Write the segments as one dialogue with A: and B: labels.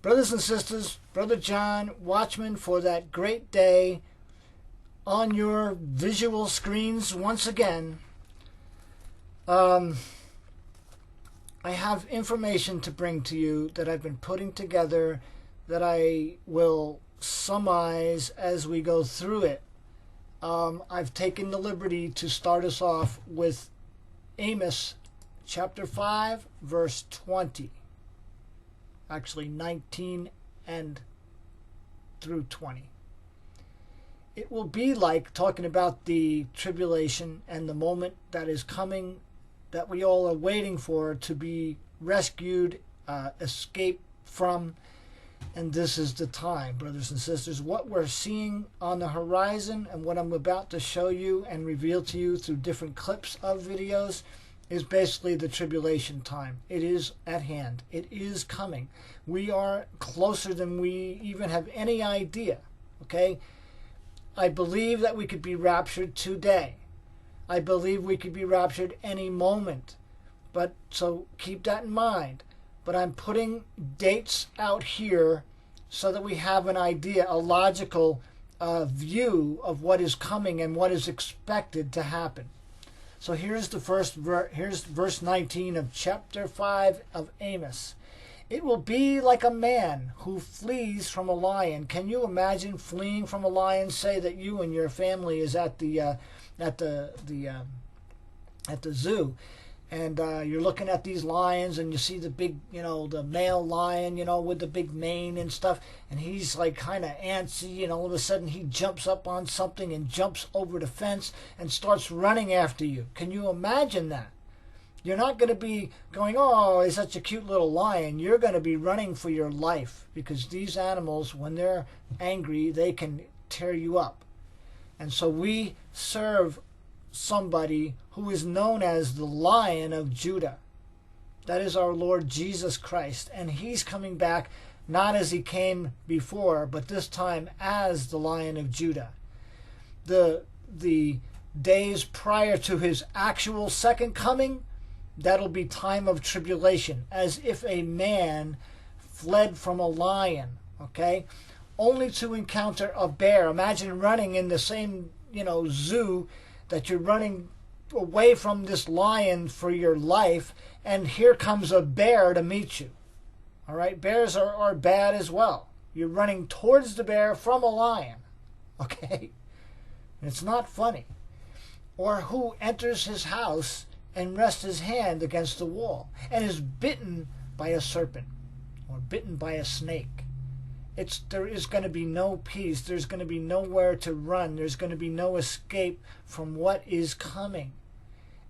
A: Brothers and sisters, Brother John, watchmen for that great day on your visual screens once again. I have information to bring to you that I've been putting together that I will summarize as we go through it. I've taken the liberty to start us off with Amos chapter 5, verse 20. Actually 19 and through 20. It will be like talking about the tribulation and the moment that is coming that we all are waiting for to be rescued, escape from. And this is the time, brothers and sisters. What we're seeing on the horizon and what I'm about to show you and reveal to you through different clips of videos is basically the tribulation time. It is at hand. It is coming. We are closer than we even have any idea. Okay? I believe that we could be raptured today. I believe we could be raptured any moment. But so keep that in mind. But I'm putting dates out here so that we have an idea, a logical view of what is coming and what is expected to happen. So here's the first here's verse 19 of chapter 5 of Amos. It will be like a man who flees from a lion. Can you imagine fleeing from a lion? Say that you and your family is at the zoo, and you're looking at these lions, and you see the big, the male lion, with the big mane and stuff, and he's like kind of antsy, and all of a sudden he jumps up on something and jumps over the fence and starts running after you. Can you imagine that? You're not going to be going, oh, he's such a cute little lion. You're going to be running for your life, because these animals, when they're angry, they can tear you up. And so we serve somebody who is known as the Lion of Judah. That is our Lord Jesus Christ. And he's coming back not as he came before, but this time as the Lion of Judah. The days prior to his actual second coming, that'll be time of tribulation, as if a man fled from a lion, okay? Only to encounter a bear. Imagine running in the same, zoo that you're running away from this lion for your life, and here comes a bear to meet you. All right? Bears are bad as well. You're running towards the bear from a lion, okay? It's not funny. Or who enters his house and rests his hand against the wall and is bitten by a serpent or bitten by a snake. There is going to be no peace. There's going to be nowhere to run. There's going to be no escape from what is coming.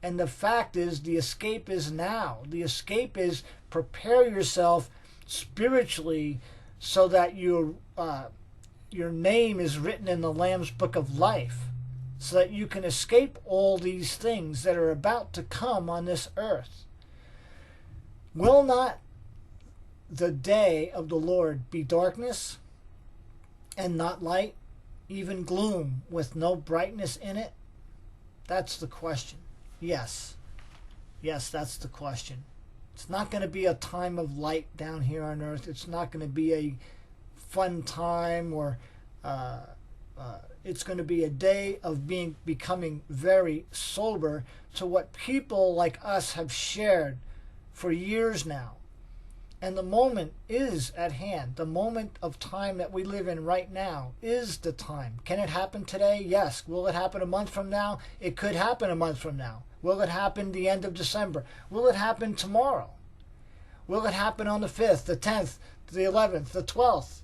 A: And the fact is, the escape is now. The escape is prepare yourself spiritually so that your name is written in the Lamb's Book of Life, so that you can escape all these things that are about to come on this earth. Will not the day of the Lord be darkness and not light, even gloom with no brightness in it? That's the question. Yes. Yes, that's the question. It's not going to be a time of light down here on earth. It's not going to be a fun time, or it's going to be a day of becoming very sober to what people like us have shared for years now. And the moment is at hand. The moment of time that we live in right now is the time. Can it happen today? Yes. Will it happen a month from now? It could happen a month from now. Will it happen the end of December? Will it happen tomorrow? Will it happen on the 5th, the 10th, the 11th, the 12th?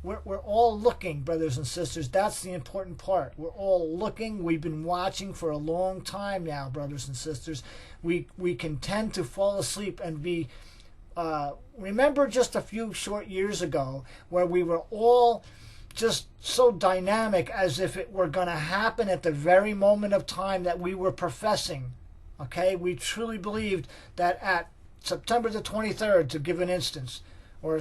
A: We're all looking, brothers and sisters. That's the important part. We're all looking. We've been watching for a long time now, brothers and sisters. We can tend to fall asleep and be... remember just a few short years ago where we were all just so dynamic as if it were going to happen at the very moment of time that we were professing. Okay? We truly believed that at September the 23rd, to give an instance, or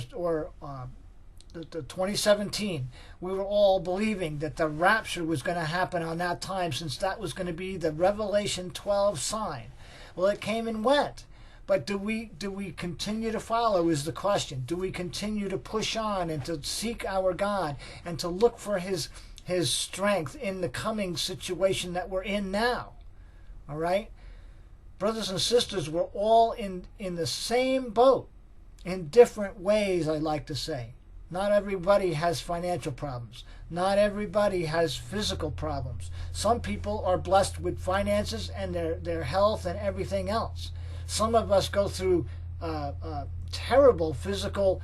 A: the 2017, we were all believing that the rapture was going to happen on that time, since that was going to be the Revelation 12 sign. Well, it came and went. But do we continue to follow is the question. Do we continue to push on and to seek our God and to look for his strength in the coming situation that we're in now? All right? Brothers and sisters, we're all in the same boat in different ways, I like to say. Not everybody has financial problems. Not everybody has physical problems. Some people are blessed with finances and their health and everything else. Some of us go through terrible physical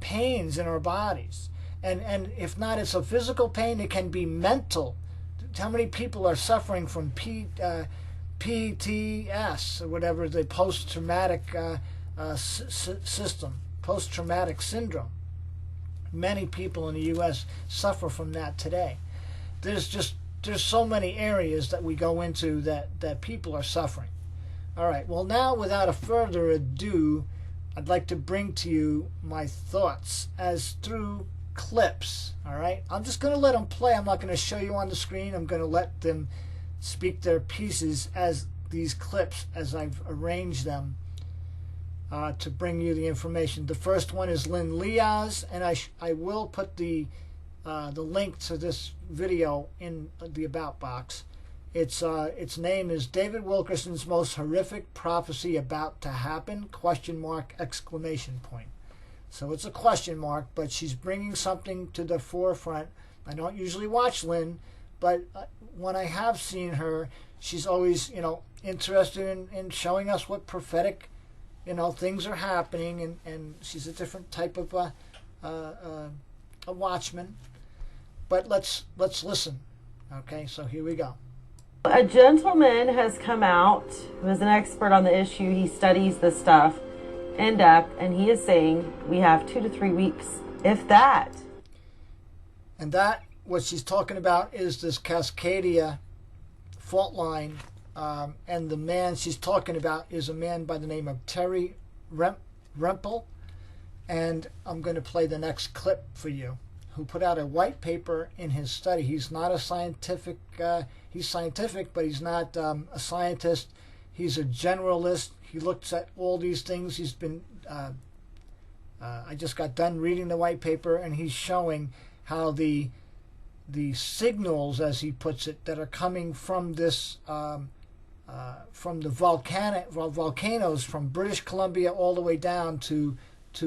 A: pains in our bodies. And if not, it's a physical pain, it can be mental. How many people are suffering from PTS, or whatever, the post-traumatic post-traumatic syndrome? Many people in the U.S. suffer from that today. There's so many areas that we go into that people are suffering. All right, well, now, without a further ado, I'd like to bring to you my thoughts as through clips. All right, I'm just going to let them play. I'm not going to show you on the screen. I'm going to let them speak their pieces as these clips, as I've arranged them to bring you the information. The first one is Lynn Leaz, and I will put the link to this video in the About box. Its name is David Wilkerson's Most Horrific Prophecy About to Happen, ? So it's a question mark, but she's bringing something to the forefront. I don't usually watch Lynn, but when I have seen her, she's always, interested in showing us what prophetic, things are happening, and she's a different type of a watchman. But let's listen. Okay, so here we go.
B: A gentleman has come out who is an expert on the issue. He studies this stuff in depth, and he is saying we have 2 to 3 weeks, if that.
A: And that, what she's talking about, is this Cascadia fault line, and the man she's talking about is a man by the name of Terry Rempel, and I'm going to play the next clip for you, who put out a white paper in his study. He's not a scientific, he's scientific, but he's not a scientist. He's a generalist. He looks at all these things. He's been, I just got done reading the white paper, and he's showing how the signals, as he puts it, that are coming from this, from the volcanoes from British Columbia all the way down to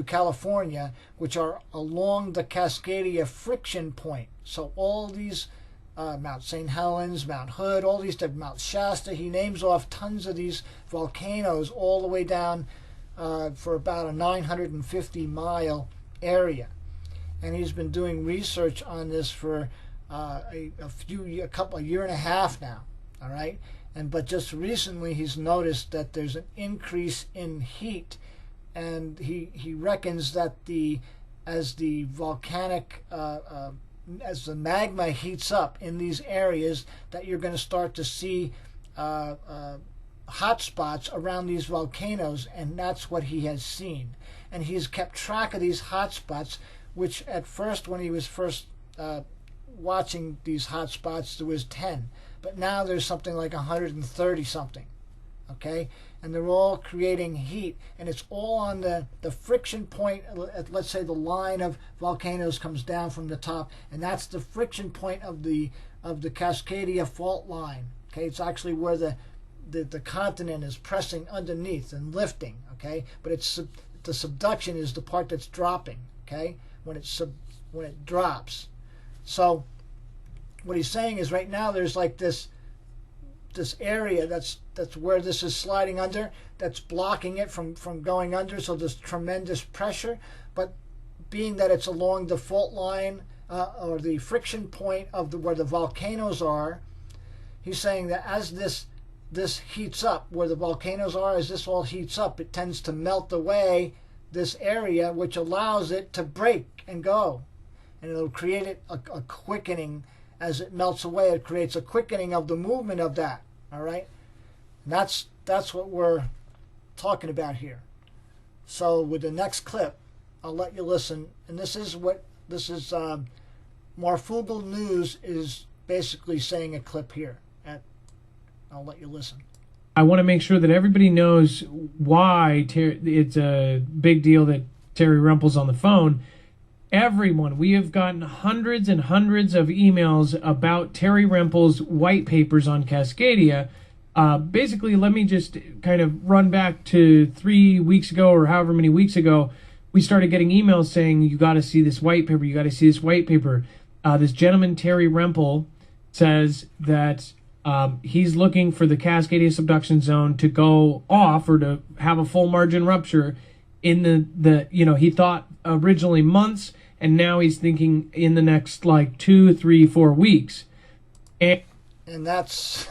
A: California, which are along the Cascadia friction point. So all these Mount St. Helens, Mount Hood, all these different, Mount Shasta, he names off tons of these volcanoes all the way down for about a 950-mile area. And he's been doing research on this for a year and a half now. All right, but just recently he's noticed that there's an increase in heat, and he reckons that as the volcanic as the magma heats up in these areas, that you're going to start to see hot spots around these volcanoes, and that's what he has seen. And he's kept track of these hot spots, which at first, when he was first watching these hot spots, there was 10, but now there's something like 130 something. Okay, and they're all creating heat, and it's all on the friction point. Let's say the line of volcanoes comes down from the top, and that's the friction point of the Cascadia fault line. Okay, it's actually where the continent is pressing underneath and lifting. Okay, but the subduction is the part that's dropping. Okay, when it drops. So what he's saying is, right now there's like this area that's where this is sliding under, that's blocking it from going under, so there's tremendous pressure. But being that it's along the fault line or the friction point of where the volcanoes are, he's saying that as this heats up where the volcanoes are, as this all heats up, it tends to melt away this area, which allows it to break and go, and it'll create a quickening. As it melts away, it creates a quickening of the movement of that. All right, and that's what we're talking about here. So with the next clip, I'll let you listen, and this is Marfugal News is basically saying a clip here. I'll let you listen.
C: I want to make sure that everybody knows why it's a big deal that Terry Rumpel's on the phone. Everyone, we have gotten hundreds and hundreds of emails about Terry Rumpel's white papers on Cascadia. Basically, let me just kind of run back to 3 weeks ago or however many weeks ago. We started getting emails saying, you got to see this white paper, you got to see this white paper. This gentleman, Terry Rumpel, says that he's looking for the Cascadia subduction zone to go off or to have a full margin rupture in the he thought originally months, and now he's thinking in the next like 2, 3, 4 weeks.
A: And that's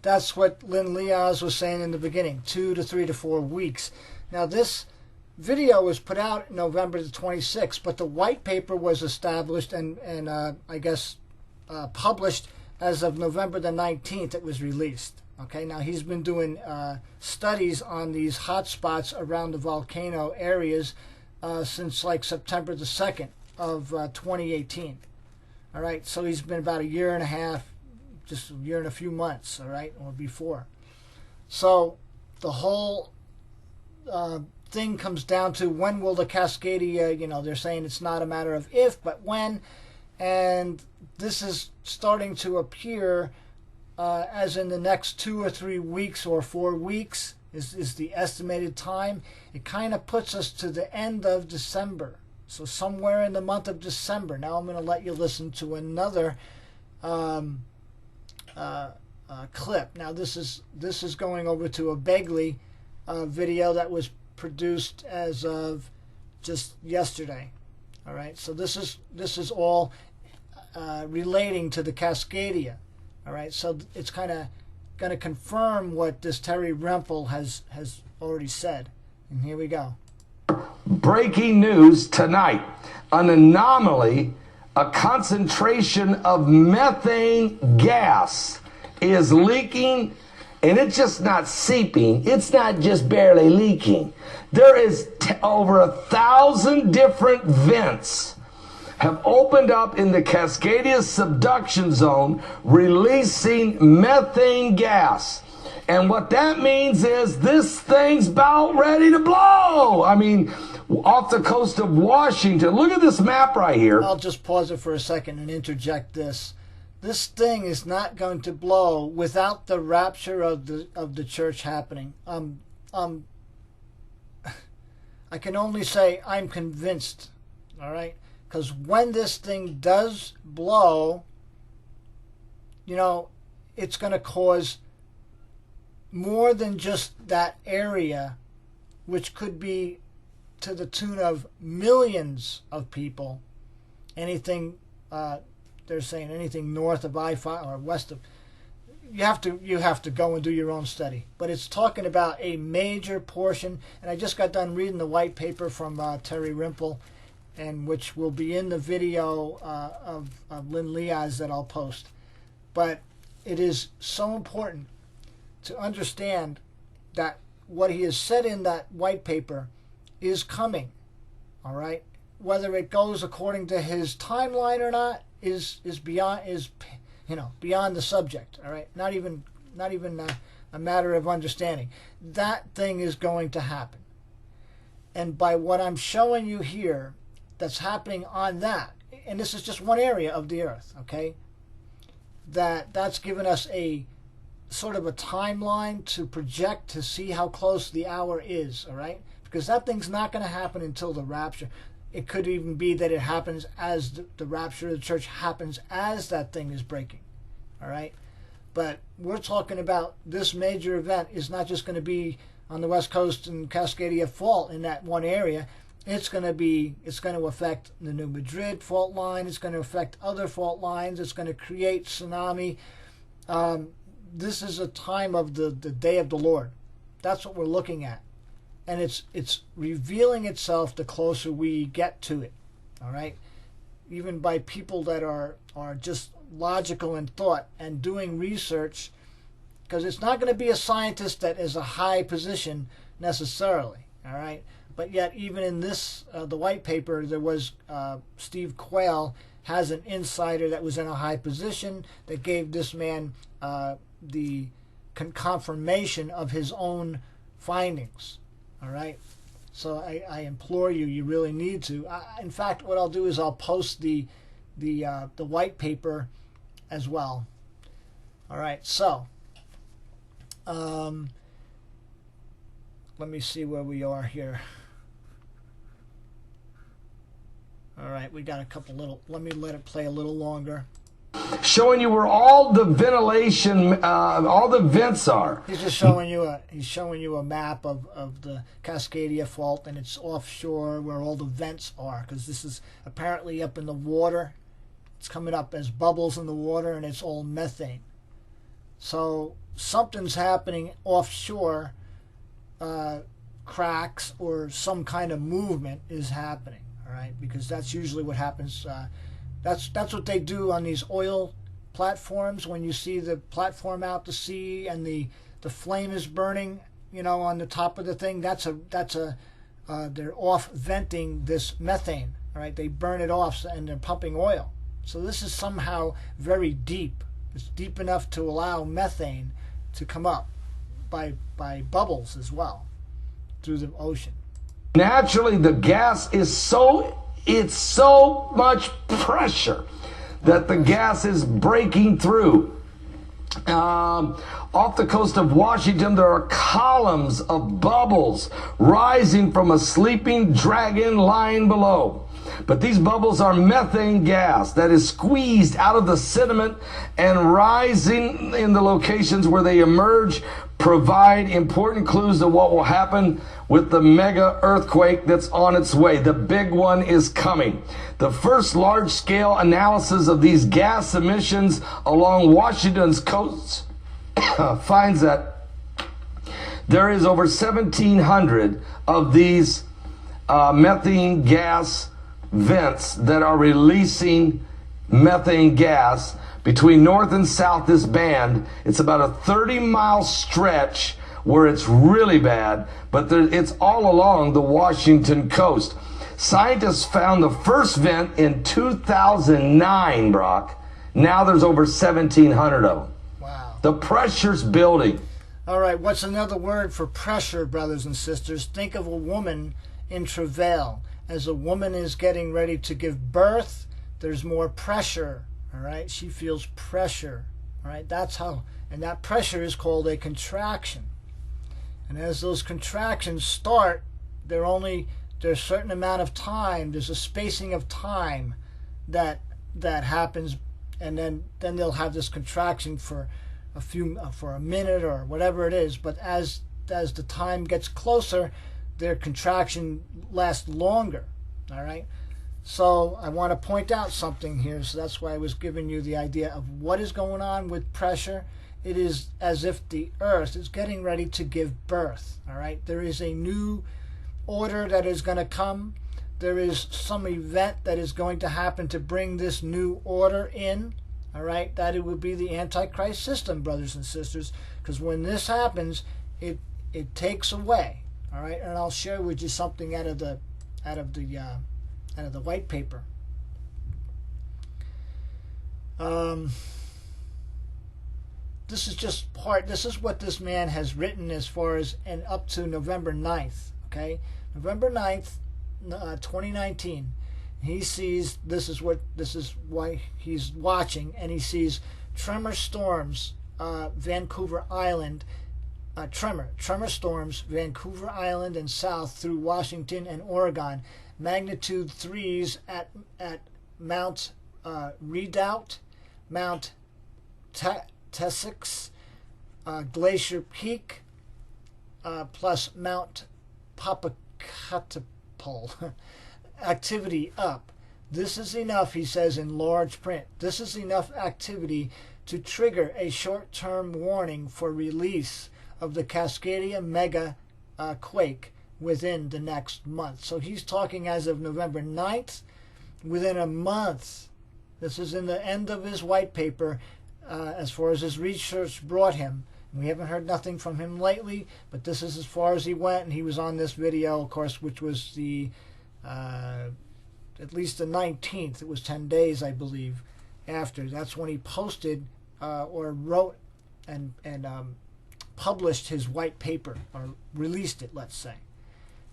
A: that's what Lynn Leaz was saying in the beginning, 2 to 3 to 4 weeks. Now this video was put out November the 26th, but the white paper was established and I guess published as of November the 19th. It was released. Okay, now he's been doing studies on these hot spots around the volcano areas since like September the 2nd of 2018. All right, so he's been about a year and a half, just a year and a few months, all right, or before. So the whole thing comes down to when will the Cascadia, they're saying it's not a matter of if, but when. And this is starting to appear as in the next 2 or 3 weeks or 4 weeks is the estimated time. It kind of puts us to the end of December. So somewhere in the month of December. Now I'm going to let you listen to another clip. Now this is going over to a Begley video that was produced as of just yesterday. All right, so this is all relating to the Cascadia. All right, so it's kind of going to confirm what this Terry Rumpel has already said. And here we go.
D: Breaking news tonight. An anomaly, a concentration of methane gas is leaking, and it's just not seeping. It's not just barely leaking. There is over 1,000 different vents have opened up in the Cascadia subduction zone, releasing methane gas. And what that means is this thing's about ready to blow. I mean, off the coast of Washington. Look at this map right here.
A: I'll just pause it for a second and interject this. This thing is not going to blow without the rapture of the church happening. I can only say I'm convinced, all right? Because when this thing does blow, it's going to cause more than just that area, which could be to the tune of millions of people. Anything, they're saying anything north of I-5 or west of, you have to go and do your own study. But it's talking about a major portion, and I just got done reading the white paper from Terry Rumpel, and which will be in the video of Lynn Leaz that I'll post. But it is so important to understand that what he has said in that white paper is coming. All right, whether it goes according to his timeline or not is beyond beyond the subject. All right, not even a matter of understanding. That thing is going to happen, and by what I'm showing you here, that's happening on that, and this is just one area of the earth, okay, that's given us a sort of a timeline to project to see how close the hour is, all right, because that thing's not going to happen until the rapture. It could even be that it happens as the rapture of the church happens as that thing is breaking, all right, but we're talking about this major event is not just going to be on the west coast and Cascadia fault in that one area. It's going to affect the New Madrid fault line. It's going to affect other fault lines. It's going to create tsunami. This is a time of the day of the Lord. That's what we're looking at. And it's revealing itself the closer we get to it. All right? Even by people that are just logical in thought and doing research, because it's not going to be a scientist that is a high position necessarily. All right? But yet, even in this, the white paper, there was Steve Quayle has an insider that was in a high position that gave this man the confirmation of his own findings. All right. So I implore you, you really need to. In fact, what I'll do is I'll post the white paper as well. All right. So let me see where we are here. All right, we got a couple little. Let me let it play a little longer.
D: Showing you where all the ventilation, all the vents are.
A: He's just showing you a map of the Cascadia fault, and it's offshore where all the vents are, because this is apparently up in the water. It's coming up as bubbles in the water, and it's all methane. So something's happening offshore. Cracks or some kind of movement is happening. All right, because that's usually what happens. That's what they do on these oil platforms. When you see the platform out to sea and the flame is burning, on the top of the thing, they're off venting this methane. All right, they burn it off and they're pumping oil. So this is somehow very deep. It's deep enough to allow methane to come up by bubbles as well through the ocean.
D: Naturally, the gas is so much pressure that the gas is breaking through. Off the coast of Washington, there are columns of bubbles rising from a sleeping dragon lying below. But these bubbles are methane gas that is squeezed out of the sediment and rising in the locations where they emerge provide important clues to what will happen with the mega earthquake that's on its way. The big one is coming. The first large-scale analysis of these gas emissions along Washington's coast finds that there is over 1,700 of these methane gas vents that are releasing methane gas between north and south. This band, it's about a 30-mile stretch where it's really bad, but it's all along the Washington coast. Scientists found the first vent in 2009, Brock. Now there's over 1,700 of them.
A: Wow.
D: The pressure's building.
A: All right, what's another word for pressure, brothers and sisters? Think of a woman in travail. As a woman is getting ready to give birth, there's more pressure. All right, she feels pressure. All right, that's how, and that pressure is called a contraction. And as those contractions start, there's a certain amount of time. There's a spacing of time that happens, and then they'll have this contraction for a minute or whatever it is. But as the time gets closer, their contraction lasts longer. All right. So I want to point out something here. So that's why I was giving you the idea of what is going on with pressure. It is as if the earth is getting ready to give birth. All right. There is a new order that is going to come. There is some event that is going to happen to bring this new order in. All right. That it would be the Antichrist system, brothers and sisters. Because when this happens, it takes away. All right. And I'll share with you something out of the white paper. This is just part. This is what this man has written as far as and up to November 9th. Okay, November 9th, 2019. He sees this is why he's watching, and he sees tremor storms, Vancouver Island. Tremor storms, Vancouver Island and south through Washington and Oregon. Magnitude 3s at Mount Redoubt, Mount Tessex, Glacier Peak, plus Mount Popocatepetl. Activity up. This is enough, he says in large print. This is enough activity to trigger a short-term warning for release of the Cascadia mega quake within the next month. So he's talking as of November 9th, within a month. This is in the end of his white paper as far as his research brought him. We haven't heard nothing from him lately, but this is as far as he went, and he was on this video, of course, which was the at least the 19th. It was 10 days, I believe, after. That's when he posted or wrote and published his white paper, or released it, let's say,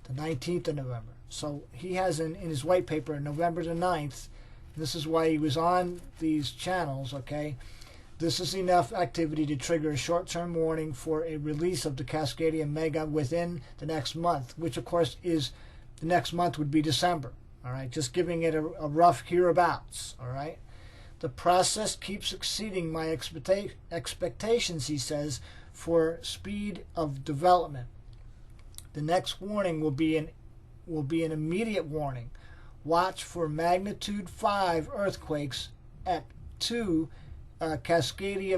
A: the 19th of November. So he has in his white paper, November the 9th, this is why he was on these channels, okay? This is enough activity to trigger a short-term warning for a release of the Cascadia Mega within the next month, which of course is, the next month would be December, all right? Just giving it a rough hereabouts, all right? The process keeps exceeding my expectations, he says, for speed of development. The next warning will be an immediate warning. Watch for magnitude 5 earthquakes at 2 Cascadia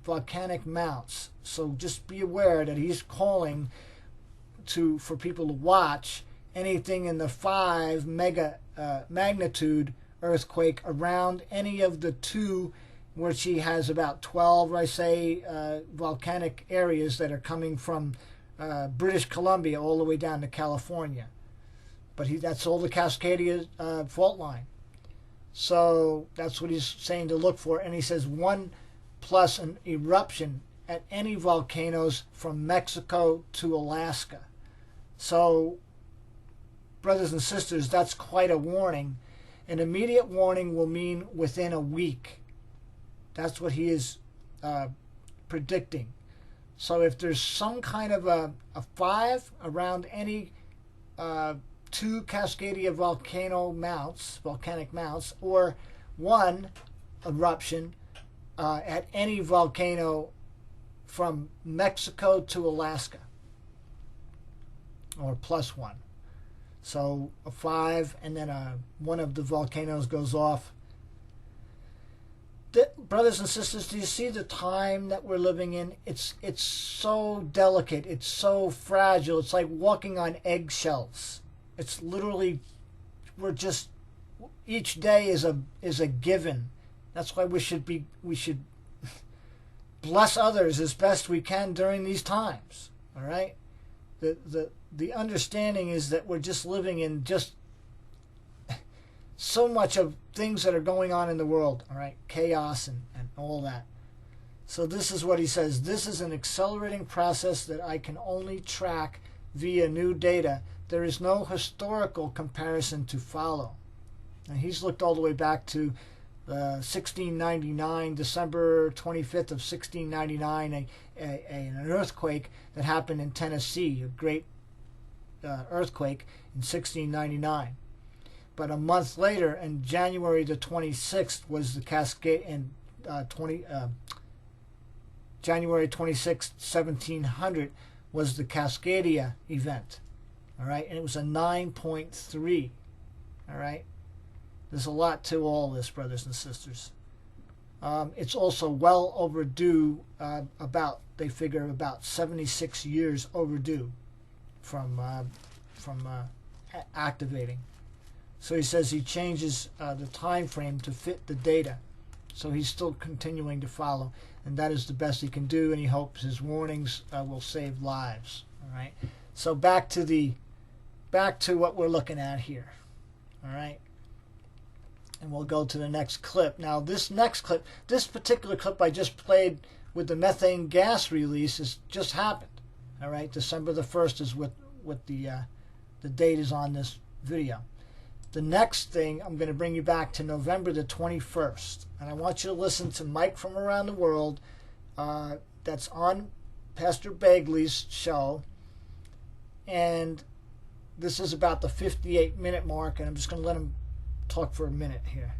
A: volcanic mounts. So just be aware that he's calling for people to watch anything in the 5 magnitude earthquake around any of the 2, which he has about 12, I say, volcanic areas that are coming from British Columbia all the way down to California. But that's all the Cascadia fault line. So that's what he's saying to look for. And he says 1 plus an eruption at any volcanoes from Mexico to Alaska. So, brothers and sisters, that's quite a warning. An immediate warning will mean within a week. That's what he is predicting. So if there's some kind of a 5 around any 2 Cascadia volcanic mounts, or 1 eruption at any volcano from Mexico to Alaska, or plus 1. So a 5, and then one of the volcanoes goes off. Brothers and sisters, do you see the time that we're living in? It's so delicate. It's so fragile. It's like walking on eggshells. It's literally, each day is a given. That's why we should bless others as best we can during these times. All right? The understanding is that we're just living in just so much of things that are going on in the world, all right? Chaos and all that. So this is what he says. This is an accelerating process that I can only track via new data. There is no historical comparison to follow. Now, he's looked all the way back to 1699, December 25th of 1699, an earthquake that happened in Tennessee, a great earthquake in 1699. But a month later, in January the 26th, was the Cascade, and January 26th, 1700, was the Cascadia event. All right, and it was a 9.3. All right, there's a lot to all this, brothers and sisters. It's also well overdue. They figure about 76 years overdue from activating. So he says he changes the time frame to fit the data. So he's still continuing to follow, and that is the best he can do, and he hopes his warnings will save lives. All right. So back to what we're looking at here. All right. And we'll go to the next clip. Now this particular clip I just played with the methane gas release has just happened. All right. December the 1st is what the date is on this video. The next thing, I'm going to bring you back to November the 21st. And I want you to listen to Mike from around the world. That's on Pastor Bagley's show. And this is about the 58-minute mark. And I'm just going to let him talk for a minute here.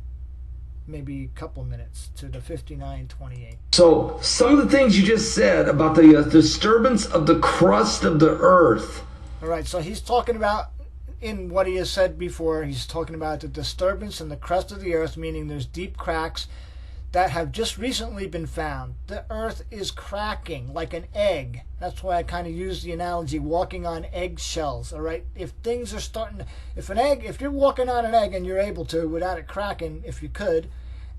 A: Maybe a couple minutes to the 59:28.
D: So some of the things you just said about the disturbance of the crust of the earth.
A: All right, so he's talking about, in what he has said before, he's talking about the disturbance in the crust of the earth, meaning there's deep cracks that have just recently been found. The earth is cracking like an egg. That's why I kind of use the analogy walking on eggshells, all right? If things are starting, if you're walking on an egg and you're able to without it cracking, if you could,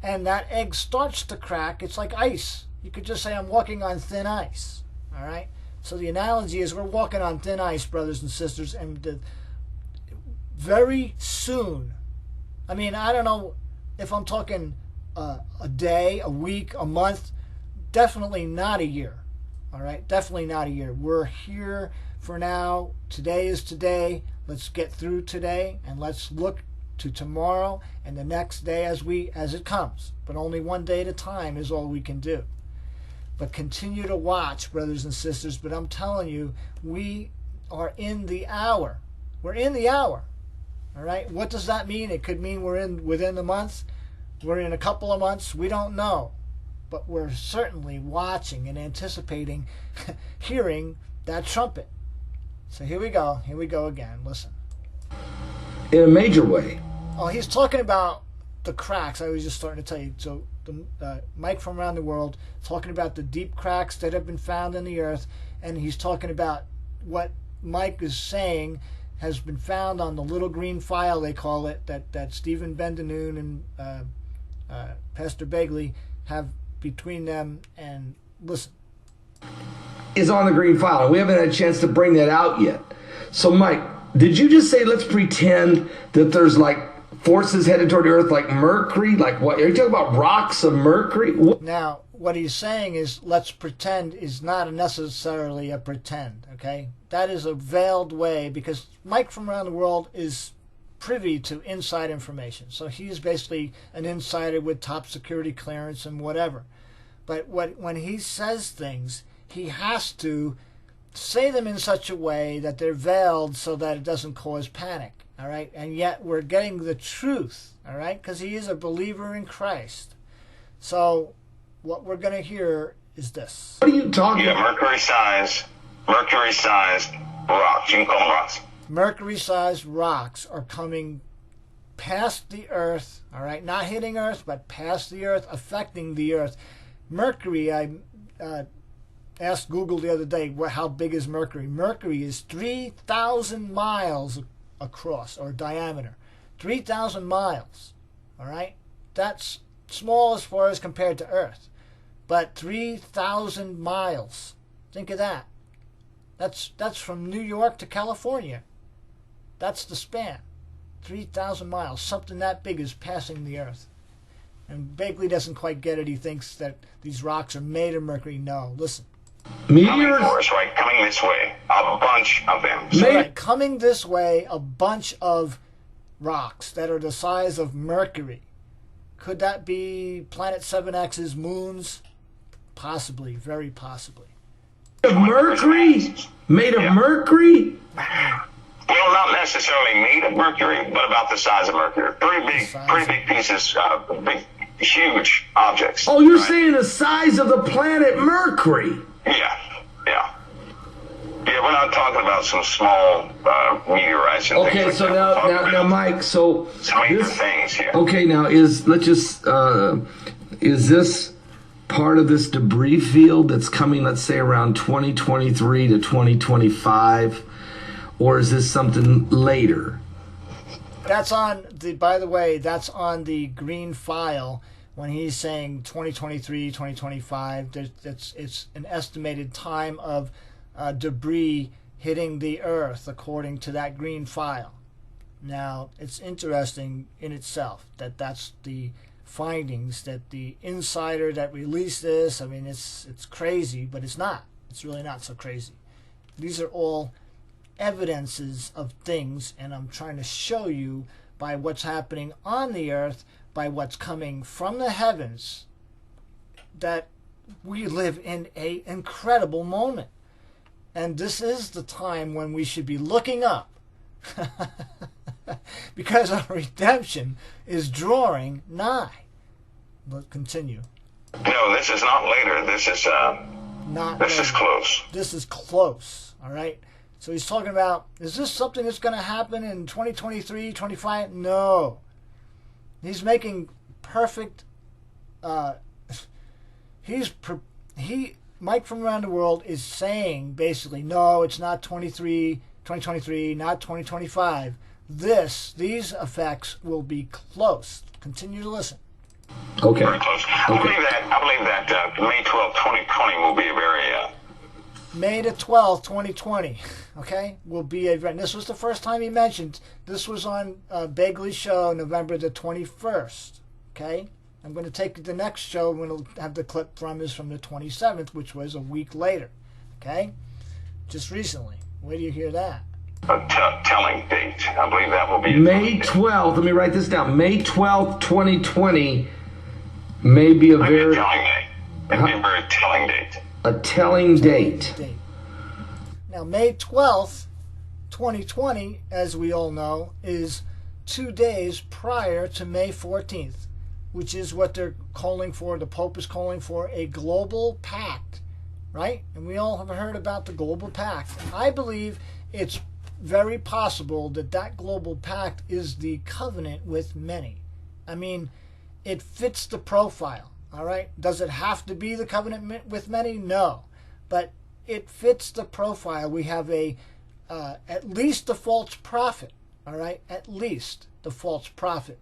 A: and that egg starts to crack, it's like ice. You could just say, I'm walking on thin ice, all right? So the analogy is we're walking on thin ice, brothers and sisters, and very soon, I mean, I don't know if I'm talking a day, a week, a month, definitely not a year, All right, definitely not a year. We're here for now. Today is today. Let's get through today, and let's look to tomorrow and the next day as it comes. But only one day at a time is all we can do. But continue to watch, brothers and sisters. But I'm telling you, we are in the hour. We're in the hour. All right. What does that mean? It could mean we're in within the month. We're in a couple of months. We don't know. But we're certainly watching and anticipating hearing that trumpet. So here we go. Here we go again. Listen.
D: In a major way.
A: Oh, he's talking about the cracks. I was just starting to tell you. So the Mike from around the world talking about the deep cracks that have been found in the earth, and he's talking about what Mike is saying has been found on the little green file, they call it, that Stephen Bendanoon and Pastor Begley have between them. And listen.
D: Is on the green file, and we haven't had a chance to bring that out yet. So, Mike, did you just say let's pretend that there's like forces headed toward the Earth like Mercury? Like what? Are you talking about rocks of Mercury?
A: Now, what he's saying is let's pretend is not necessarily a pretend, okay? That is a veiled way, because Mike from around the world is privy to inside information. So he's basically an insider with top security clearance and whatever. But when he says things, he has to say them in such a way that they're veiled so that it doesn't cause panic. All right, and yet we're getting the truth, all right, because he is a believer in Christ. So what we're going to hear is this.
D: What are you talking
E: about?
D: about?
E: Mercury-sized rocks. You can call them rocks.
A: Mercury-sized rocks are coming past the Earth, all right, not hitting Earth, but past the Earth, affecting the Earth. Mercury, I asked Google the other day, how big is Mercury? Mercury is 3,000 miles across, or diameter. 3,000 miles. All right? That's small as far as compared to Earth. But 3,000 miles. Think of that. That's from New York to California. That's the span. 3,000 miles. Something that big is passing the Earth. And Bagley doesn't quite get it. He thinks that these rocks are made of mercury. No, listen.
E: Coming for us, right? Coming this way. A bunch of them.
A: So, right, coming this way, a bunch of rocks that are the size of Mercury. Could that be Planet 7X's moons? Possibly, very possibly.
D: Of Mercury? Made of Mercury?
E: Well, not necessarily made of mercury, but about the size of Mercury. Pretty big pieces, big, huge objects.
D: Oh, you're saying the size of the planet Mercury?
E: Yeah. We're not talking about some small meteorites and
D: okay,
E: things
D: so
E: like
D: now, Mike, so
E: some major things here.
D: Okay, now is this part of this debris field that's coming, let's say, around 2023 to 2025, or is this something later?
A: That's on the. By the way, that's on the green file. When he's saying 2023, 2025, it's an estimated time of debris hitting the Earth according to that green file. Now, it's interesting in itself that that's the findings, that the insider that released this, I mean, it's crazy, but it's not. It's really not so crazy. These are all evidences of things, and I'm trying to show you by what's happening on the Earth, by what's coming from the heavens, that we live in an incredible moment. And this is the time when we should be looking up because our redemption is drawing nigh. Let's continue.
E: No, this is not later. This is is close.
A: This is close, all right? So he's talking about, is this something that's going to happen in 2023, 25? No. He's making perfect, Mike from around the world is saying basically, no, it's not 2023, not 2025. These effects will be close. Continue to listen.
D: Okay.
E: Very close. I believe that May 12, 2020 will be a very...
A: May the 12th, 2020, okay, will be a... And this was the first time he mentioned. This was on Begley's show, November the 21st, okay? I'm going to take the next show, and we'll have the clip from is from the 27th, which was a week later. Okay? Just recently. Where do you hear that?
E: A telling date. I believe that will be
D: May 12th. Let me write this down. May 12th, 2020 may be a very
E: telling date. It'd be a very telling date.
D: a telling date.
A: Now, May 12th, 2020, as we all know, is 2 days prior to May 14th, which is what they're calling for, the Pope is calling for, a global pact, right? And we all have heard about the global pact. I believe it's very possible that that global pact is the covenant with many. I mean, it fits the profile, all right? Does it have to be the covenant with many? No. But it fits the profile. We have at least the false prophet, all right? At least the false prophet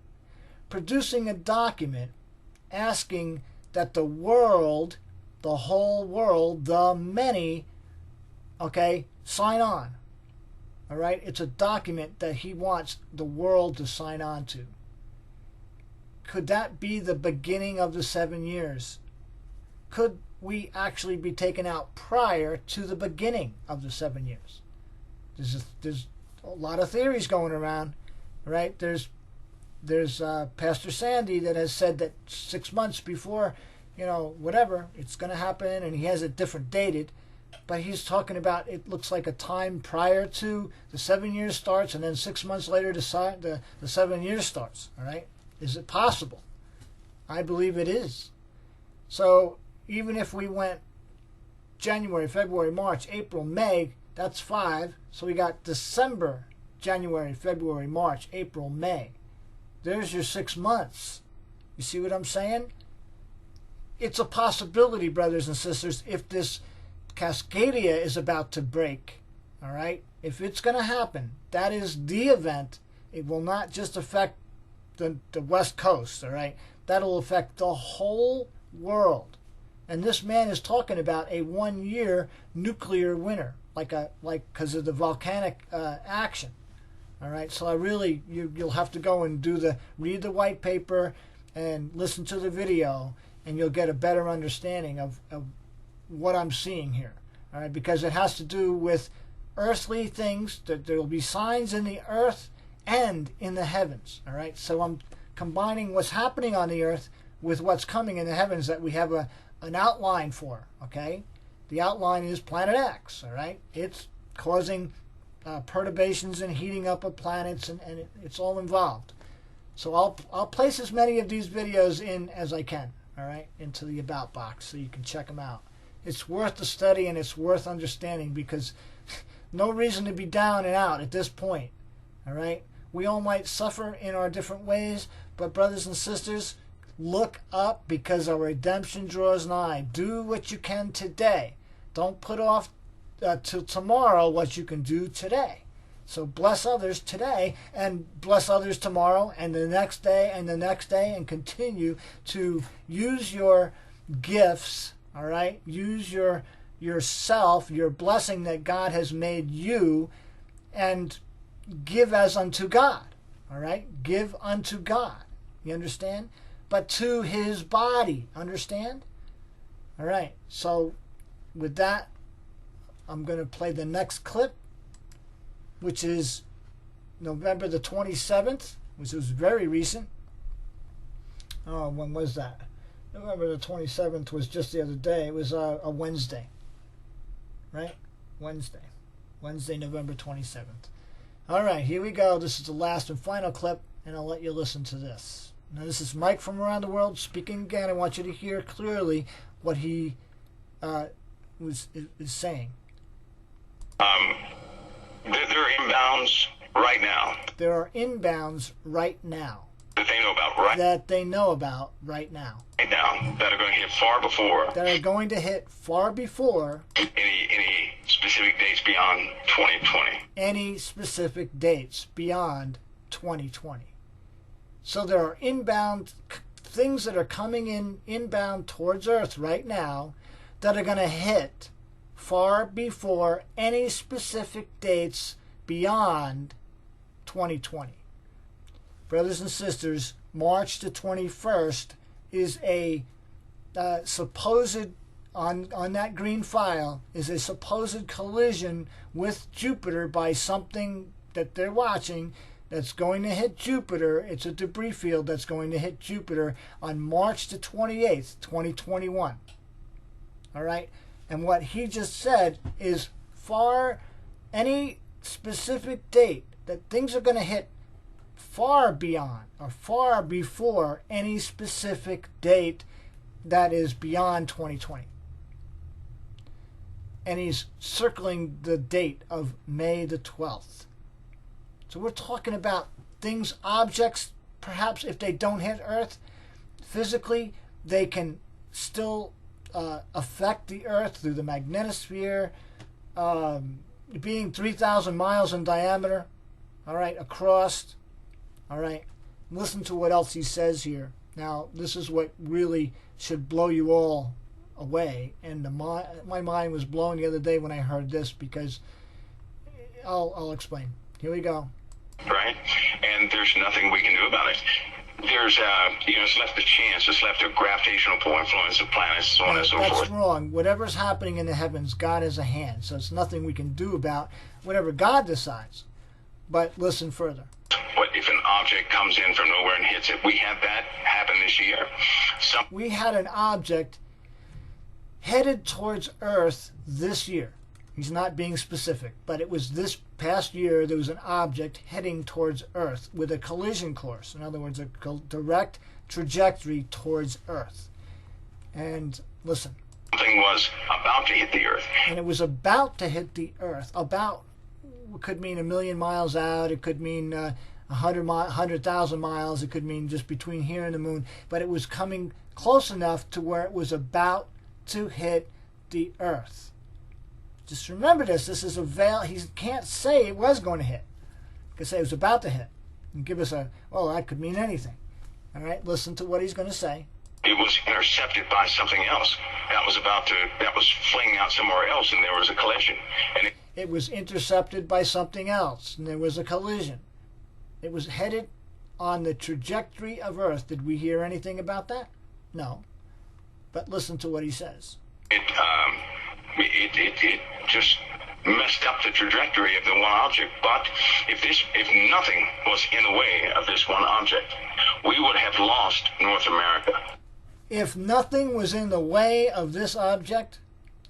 A: producing a document asking that the world, the whole world, the many, okay, sign on. All right? It's a document that he wants the world to sign on to. Could that be the beginning of the 7 years? Could we actually be taken out prior to the beginning of the 7 years? There's a lot of theories going around, right? There's Pastor Sandy that has said that 6 months before, whatever, it's going to happen, and he has it different dated. But he's talking about it looks like a time prior to the 7 years starts, and then 6 months later the 7 years starts. All right, is it possible? I believe it is. So even if we went January, February, March, April, May, that's 5. So we got December, January, February, March, April, May. There's your 6 months. You see what I'm saying? It's a possibility, brothers and sisters, if this Cascadia is about to break, all right? If it's going to happen, that is the event. It will not just affect the West Coast, all right? That'll affect the whole world. And this man is talking about a 1-year nuclear winter, because of the volcanic action. All right, so you'll have to go and read the white paper and listen to the video, and you'll get a better understanding of what I'm seeing here. All right, because it has to do with earthly things, that there will be signs in the earth and in the heavens. All right, so I'm combining what's happening on the earth with what's coming in the heavens that we have an outline for. Okay, the outline is Planet X. All right, it's causing perturbations and heating up of planets, and it's all involved. So I'll place as many of these videos in as I can, all right, into the About box so you can check them out. It's worth the study and it's worth understanding, because no reason to be down and out at this point, all right? We all might suffer in our different ways, but brothers and sisters, look up, because our redemption draws nigh. Do what you can today. Don't put off till tomorrow what you can do today. So bless others today, and bless others tomorrow, and the next day, and the next day, and continue to use your gifts, all right? Use yourself, your blessing that God has made you, and give as unto God, all right? Give unto God, you understand? But to his body, understand? All right, so with that, I'm going to play the next clip, which is November the 27th, which was very recent. Oh, when was that? November the 27th was just the other day. It was a Wednesday, right? Wednesday, November 27th. All right, here we go. This is the last and final clip, and I'll let you listen to this. Now, this is Mike from around the world speaking again. I want you to hear clearly what he is saying.
E: There are inbounds right now.
A: There are inbounds right now.
E: That they know about right
A: now.
E: Right now. That are going to hit far before.
A: That are going to hit far before.
E: Any specific dates beyond 2020.
A: Any specific dates beyond 2020. So there are inbound things that are coming inbound towards Earth right now that are going to hit far before any specific dates beyond 2020. Brothers and sisters, March the 21st is a supposed on that green file is a supposed collision with Jupiter by something that they're watching that's going to hit Jupiter. It's a debris field that's going to hit Jupiter on March the 28th, 2021. All right? And what he just said is any specific date that things are going to hit far beyond or far before any specific date that is beyond 2020. And he's circling the date of May the 12th. So we're talking about things, objects, perhaps if they don't hit Earth, physically, they can still affect the Earth through the magnetosphere, being 3,000 miles in diameter, all right, across, all right. Listen to what else he says here. Now, this is what really should blow you all away, and my mind was blown the other day when I heard this, because I'll explain. Here we go.
E: Right? And there's nothing we can do about it. There's, it's left a chance. It's left a gravitational pull influence of planets, so on and so forth.
A: That's wrong. Whatever's happening in the heavens, God has a hand, so it's nothing we can do about whatever God decides. But listen further.
E: What if an object comes in from nowhere and hits it? We had that happen this year.
A: We had an object headed towards Earth this year. He's not being specific, but it was this past year there was an object heading towards Earth with a collision course. In other words, a direct trajectory towards Earth. And listen.
E: Something was about to hit the Earth.
A: And it was about to hit the Earth. About could mean 1,000,000 miles out. It could mean 100,000 miles. It could mean just between here and the moon. But it was coming close enough to where it was about to hit the Earth. Just remember this. This is a veil. He can't say it was going to hit. He can say it was about to hit. And give us that could mean anything. All right, listen to what he's going to say.
E: It was intercepted by something else. That was flinging out somewhere else, and there was a collision. And
A: it was intercepted by something else, and there was a collision. It was headed on the trajectory of Earth. Did we hear anything about that? No. But listen to what he says.
E: It just messed up the trajectory of the one object. But if nothing was in the way of this one object, we would have lost North America.
A: If nothing was in the way of this object,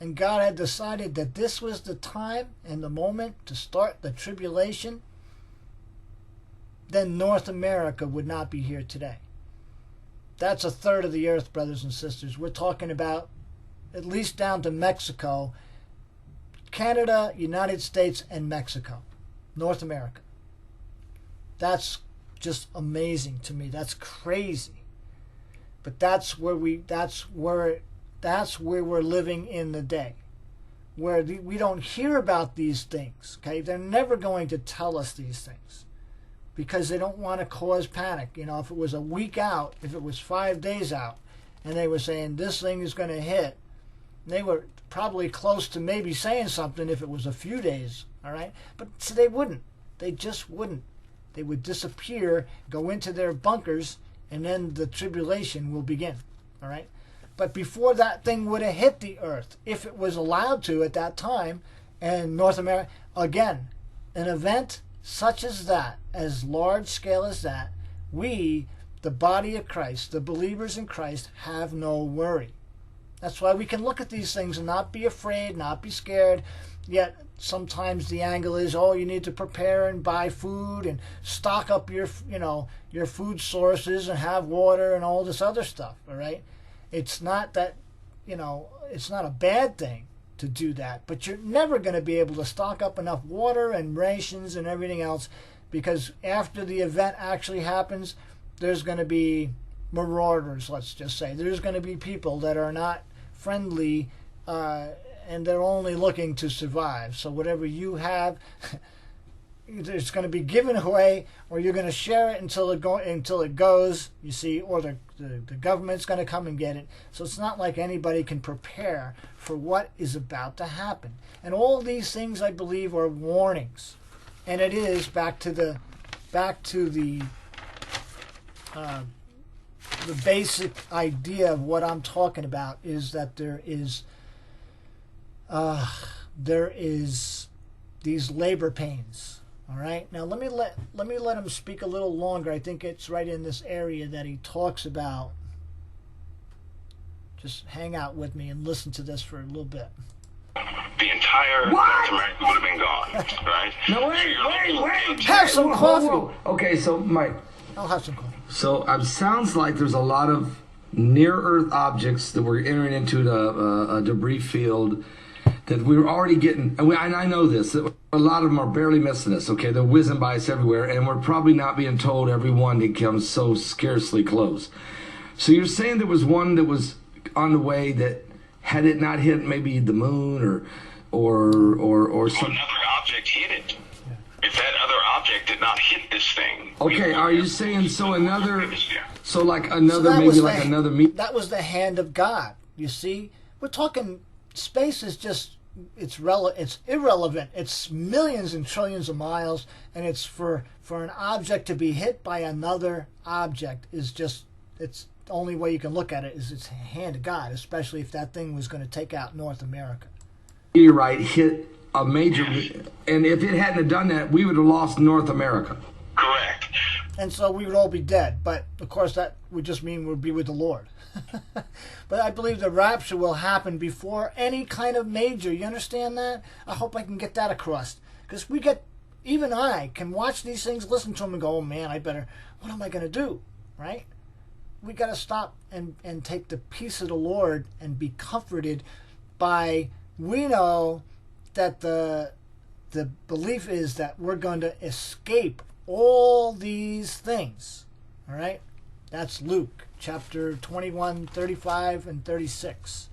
A: and God had decided that this was the time and the moment to start the tribulation, then North America would not be here today. That's a third of the earth, brothers and sisters. We're talking about at least down to Mexico, Canada, United States, and Mexico. North America. That's just amazing to me. That's crazy. But that's where we're living in the day, where we don't hear about these things. Okay, they're never going to tell us these things because they don't want to cause panic. You know, if it was a week out, if it was 5 days out, and they were saying this thing is going to hit, they were probably close to maybe saying something if it was a few days. All right, but so they wouldn't. They just wouldn't. They would disappear, go into their bunkers, and then the tribulation will begin. All right. But before that thing would have hit the earth, if it was allowed to at that time, and North America, again, an event such as that, as large scale as that, we, the body of Christ, the believers in Christ, have no worry. That's why we can look at these things and not be afraid, not be scared. Yet sometimes the angle is, you need to prepare and buy food and stock up your food sources and have water and all this other stuff. All right. It's not that, it's not a bad thing to do that, but you're never going to be able to stock up enough water and rations and everything else, because after the event actually happens, there's going to be marauders, let's just say. There's going to be people that are not friendly, and they're only looking to survive. So whatever you have, it's going to be given away, or you're going to share it until it goes, you see, or the government's going to come and get it. So it's not like anybody can prepare for what is about to happen. And all these things, I believe, are warnings. And it is back to the the basic idea of what I'm talking about is that there is these labor pains. All right. Now let me let him speak a little longer. I think it's right in this area that he talks about. Just hang out with me and listen to this for a little bit.
E: The entire North America would have been gone, right?
D: No, wait.
A: Have some coffee.
D: Whoa. Okay, so Mike.
A: I'll have some coffee.
D: So it sounds like there's a lot of near-Earth objects that we're entering into a debris field that we were already getting, and I know this, that a lot of them are barely missing us, okay? They're whizzing by us everywhere, and we're probably not being told every one that comes so scarcely close. So you're saying there was one that was on the way that, had it not hit maybe the moon or some...
E: Another object hit it. If that other object did not hit this thing...
D: Okay, are you saying so another... So like
A: So
D: another,
A: that
D: maybe
A: was
D: like
A: the-
D: another... meet.
A: That was the hand of God. You see, we're talking space is just it's irrelevant. It's millions and trillions of miles, and it's for an object to be hit by another object is just it's the only way you can look at it is it's the hand of God, especially if that thing was going to take out North America.
D: Meteorite hit a major, and if it hadn't have done that, we would have lost North America.
E: Correct.
A: And so we would all be dead. But, of course, that would just mean we'd be with the Lord. But I believe the rapture will happen before any kind of major. You understand that? I hope I can get that across. Because even I can watch these things, listen to them, and go, oh, man, what am I going to do? Right? We got to stop and take the peace of the Lord and be comforted by, we know that the belief is that we're going to escape all these things. All right? That's Luke chapter 21, 35, and 36.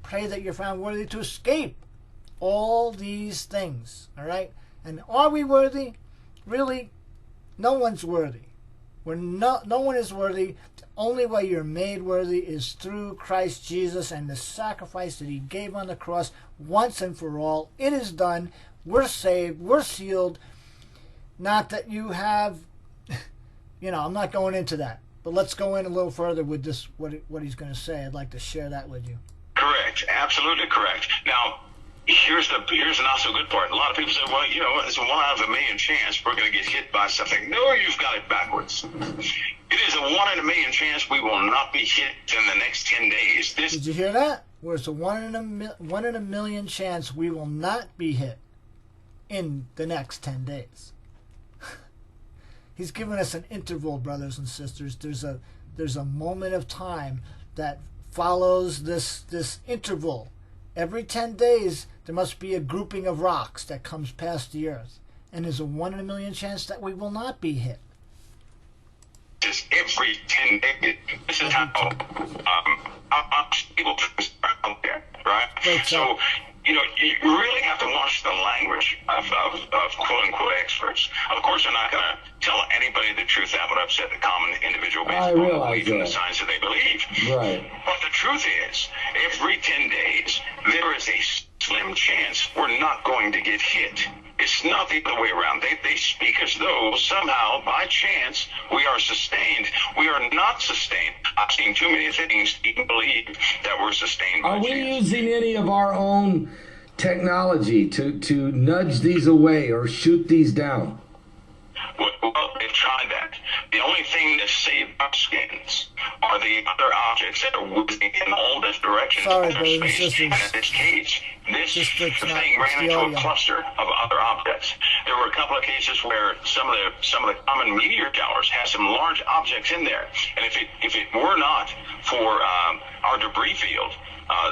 A: Pray that you're found worthy to escape all these things. All right? And are we worthy? Really, no one's worthy. No one is worthy. The only way you're made worthy is through Christ Jesus and the sacrifice that he gave on the cross once and for all. It is done. We're saved. We're sealed. Not that you have, I'm not going into that. But let's go in a little further with this, what he's going to say. I'd like to share that with you.
E: Correct. Absolutely correct. Now, here's the not so good part. A lot of people say, well, it's a 1 out of a million chance we're going to get hit by something. No, you've got it backwards. It is a 1 in a million chance we will not be hit in the next 10 days.
A: Did you hear that? Where it's a 1 in a million chance we will not be hit in the next 10 days. He's given us an interval, brothers and sisters. There's a moment of time that follows this interval. Every 10 days, there must be a grouping of rocks that comes past the earth. And there's a 1 in a million chance that we will not be hit.
E: Just every 10 days. This is how unstable things are out there, right? So, you really have to watch the language of quote-unquote experts. Of course, they're not going to tell anybody the truth that would upset the common individual based on the belief in the science that they believe.
D: Right.
E: But the truth is, every 10 days, there is a slim chance we're not going to get hit. It's not the other way around. They speak as though somehow, by chance, we are sustained. We are not sustained. I've seen too many things to even believe that we're sustained by
D: chance. Are we using any of our own technology to nudge these away or shoot these down?
E: Well, they've tried that. The only thing that saved our skins are the other objects that are whizzing in all this direction in space. And in this case, this thing ran into a cluster of other objects. There were a couple of cases where some of the common meteor showers had some large objects in there. And if it were not for our debris field,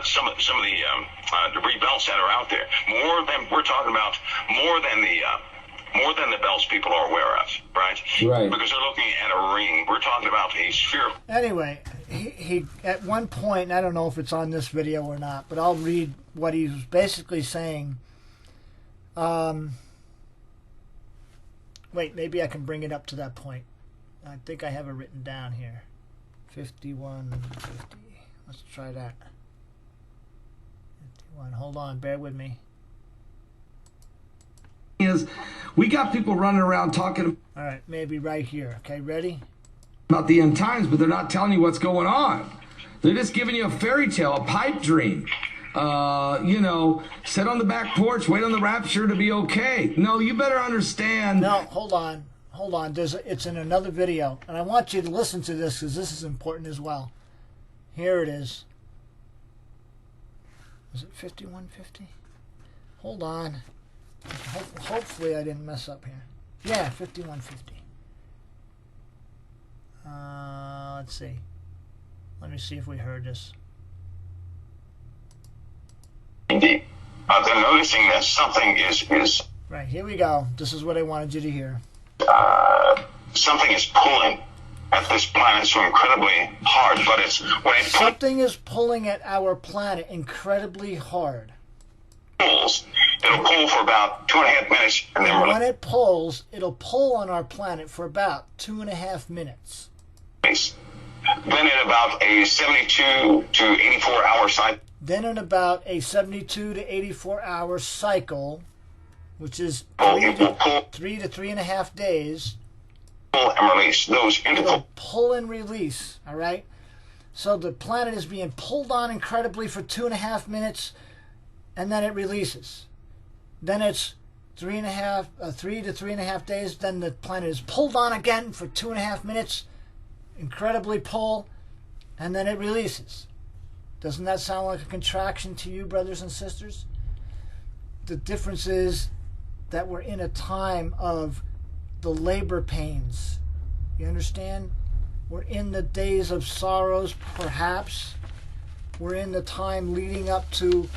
E: some of the debris belts that are out there, we're talking about more than the belts people are aware of, right?
D: Right.
E: Because they're looking at a ring. We're talking about a sphere.
A: Anyway, he at one point, and I don't know if it's on this video or not, but I'll read what he was basically saying. Wait, maybe I can bring it up to that point. I think I have it written down here. 5150. Let's try that. 51. Hold on, bear with me.
D: Is we got people running around talking.
A: All right, maybe right here. Okay, ready?
D: about the end times, but they're not telling you what's going on. They're just giving you a fairy tale, a pipe dream. You know, sit on the back porch, wait on the rapture to be okay. No, you better understand.
A: No, hold on. Hold on. It's in another video, and I want you to listen to this because this is important as well. Here it is. Is it 5150? Hold on. Hopefully I didn't mess up here. Yeah, 5150. Let's see. Let me see if we heard this.
E: Indeed. They're noticing that something is
A: Right, here we go. This is what I wanted you to hear.
E: something is pulling at this planet so incredibly hard, but it's when it
A: Something is pulling at our planet incredibly hard.
E: pulls, it'll pull for about 2.5 minutes, and then
A: And when it pulls, it'll pull on our planet for about 2.5 minutes.
E: release. Then at about a 72 to 84 hour cycle,
A: Then in about a 72 to 84 hour cycle, which is
E: it will pull,
A: 3 to 3.5 days,
E: and release. Those interval
A: it'll pull and release, all right? So the planet is being pulled on incredibly for 2.5 minutes, and then it releases. Then it's 3 to 3.5 days, then the planet is pulled on again for 2.5 minutes, incredibly pull, and then it releases. Doesn't that sound like a contraction to you, brothers and sisters? The difference is that we're in a time of the labor pains. You understand? We're in the days of sorrows, perhaps. We're in the time leading up to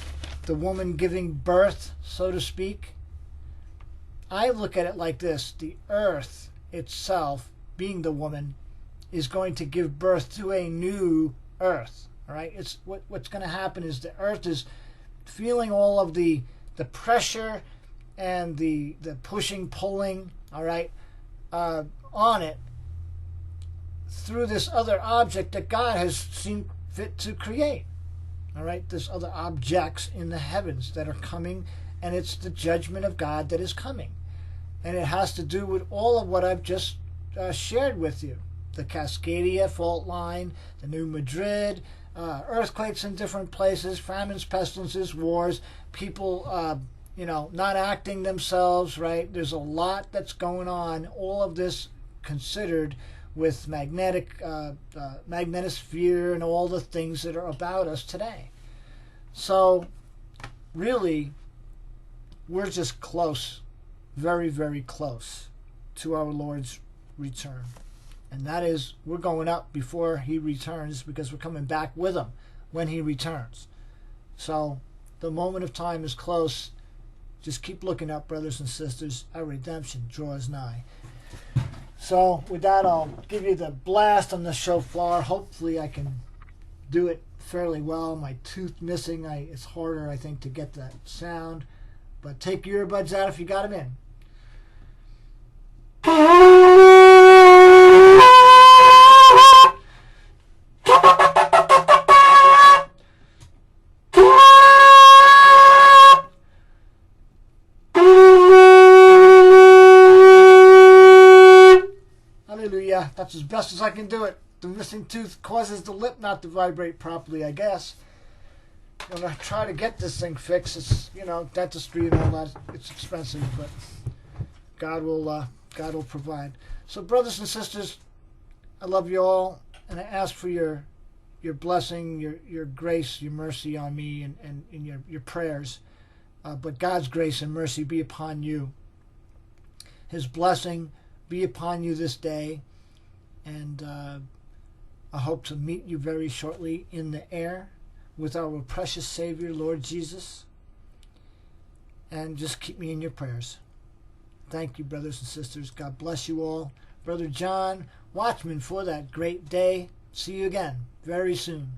A: the woman giving birth, so to speak. I look at it like this. The earth itself, being the woman, is going to give birth to a new earth. All right? It's what's going to happen is the earth is feeling all of the pressure and the pushing, pulling, all right, on it through this other object that God has seen fit to create. All right, there's other objects in the heavens that are coming, and it's the judgment of God that is coming. And it has to do with all of what I've just shared with you. The Cascadia fault line, the New Madrid, earthquakes in different places, famines, pestilences, wars, people not acting themselves, right? There's a lot that's going on. All of this considered with magnetosphere and all the things that are about us today. So, really, we're just close, very, very close to our Lord's return. And that is, we're going up before He returns because we're coming back with Him when He returns. So, the moment of time is close. Just keep looking up, brothers and sisters. Our redemption draws nigh. So with that, I'll give you the blast on the shofar. Hopefully I can do it fairly well. My tooth missing. It's harder, I think, to get that sound. But take your earbuds out if you got them in. That's as best as I can do it. The missing tooth causes the lip not to vibrate properly, I guess. I'm going to try to get this thing fixed. It's, dentistry and all that. It's expensive, but God will provide. So, brothers and sisters, I love you all, and I ask for your blessing, your grace, your mercy on me, and your prayers. But God's grace and mercy be upon you. His blessing be upon you this day. And I hope to meet you very shortly in the air with our precious Savior, Lord Jesus. And just keep me in your prayers. Thank you, brothers and sisters. God bless you all. Brother John, watchman for that great day. See you again very soon.